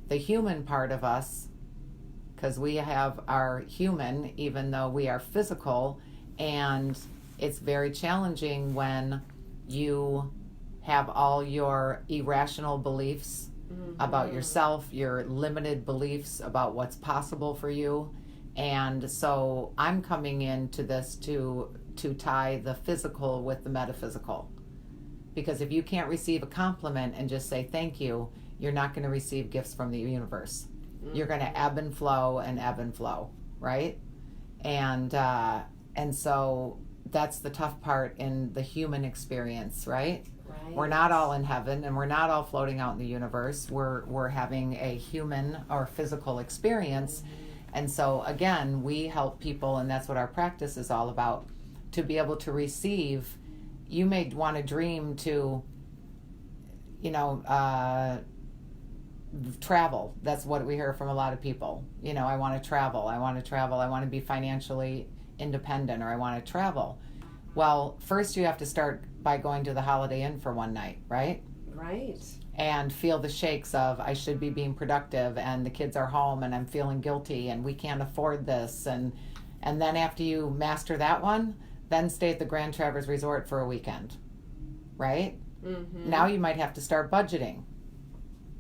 The human part of us, because we have our human, even though we are physical, and it's very challenging when you have all your irrational beliefs about yourself, your limited beliefs about what's possible for you. And so I'm coming into this to tie the physical with the metaphysical. Because if you can't receive a compliment and just say thank you, you're not going to receive gifts from the universe. You're going to ebb and flow, right? And so that's the tough part in the human experience, right? Right. We're not all in heaven, and we're not all floating out in the universe. We're having a human or physical experience. And so again, we help people, and that's what our practice is all about, to be able to receive. You may want to dream to, travel. That's what we hear from a lot of people. I want to travel. I want to be financially independent, or I want to travel. Well, first you have to start by going to the Holiday Inn for one night, right? Right. And feel the shakes of, I should be being productive, and the kids are home, and I'm feeling guilty, and we can't afford this. And then after you master that one, then stay at the Grand Traverse Resort for a weekend, right? Mm-hmm. Now you might have to start budgeting,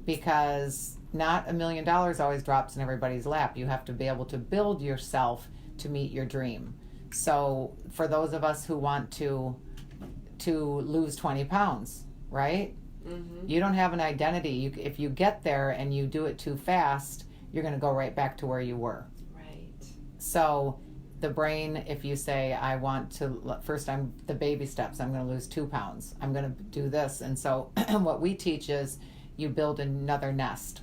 because not $1 million always drops in everybody's lap. You have to be able to build yourself to meet your dream. So for those of us who want to lose 20 pounds, right? Mm-hmm. You don't have an identity. If you get there and you do it too fast, you're going to go right back to where you were. Right. So the brain, if you say, I want to, first I'm the baby steps, I'm going to lose 2 pounds. I'm going to do this. And so what we teach is you build another nest.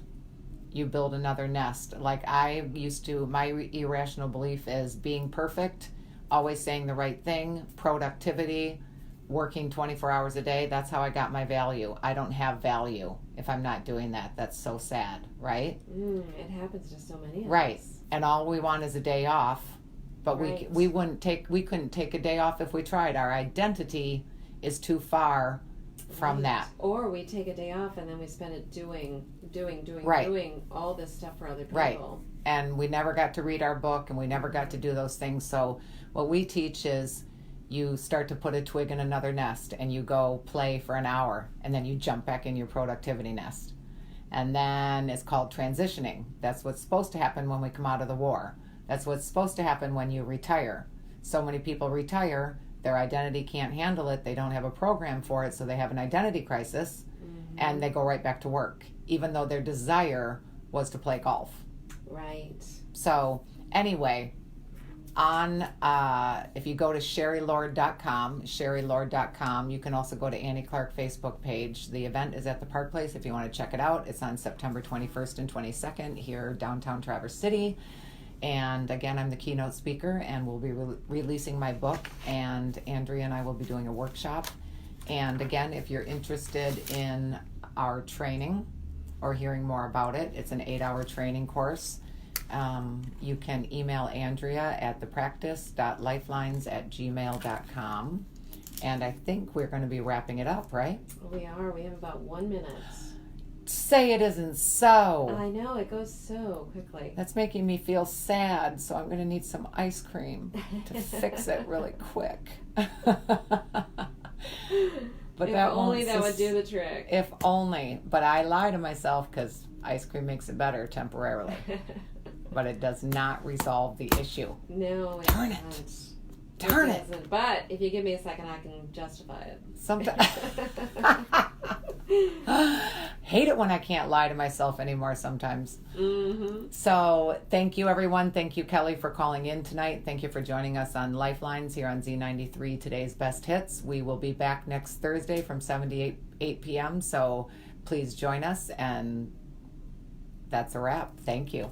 You build another nest. Like I used to, my irrational belief is being perfect, always saying the right thing, productivity, working 24 hours a day. That's how I got my value. I don't have value if I'm not doing that. That's so sad, right? It happens to so many of Right. us. And all we want is a day off, but Right. we couldn't take a day off if we tried. Our identity is too far from Right. that. Or we take a day off and then we spend it doing Right. all this stuff for other people. Right. And we never got to read our book, and we never got to do those things. So what we teach is you start to put a twig in another nest, and you go play for an hour, and then you jump back in your productivity nest. And then it's called transitioning. That's what's supposed to happen when we come out of the war. That's what's supposed to happen when you retire. So many people retire, their identity can't handle it, they don't have a program for it, so they have an identity crisis, and they go right back to work, even though their desire was to play golf. Right. So anyway, if you go to sherrylord.com, you can also go to Annie Clark Facebook page. The event is at the Park Place if you want to check it out. It's on September 21st and 22nd here downtown Traverse City. And again, I'm the keynote speaker, and we'll be releasing my book, and Andrea and I will be doing a workshop. And again, if you're interested in our training or hearing more about it, it's an 8-hour training course. You can email Andrea at thepractice.lifelines@gmail.com. And I think we're going to be wrapping it up, right? We are. We have about 1 minute. Say it isn't so. I know, it goes so quickly. That's making me feel sad, so I'm going to need some ice cream to fix it really quick. But If that only won't that would do the trick. If only. But I lie to myself because ice cream makes it better temporarily. But it does not resolve the issue. No, it Darn it. doesn't. Darn it. Doesn't. But if you give me a second, I can justify it. Sometimes hate it when I can't lie to myself anymore sometimes. Mm-hmm. So thank you, everyone. Thank you, Kelly, for calling in tonight. Thank you for joining us on Lifelines here on Z93, today's best hits. We will be back next Thursday from 7 to 8 p.m. So please join us. And that's a wrap. Thank you.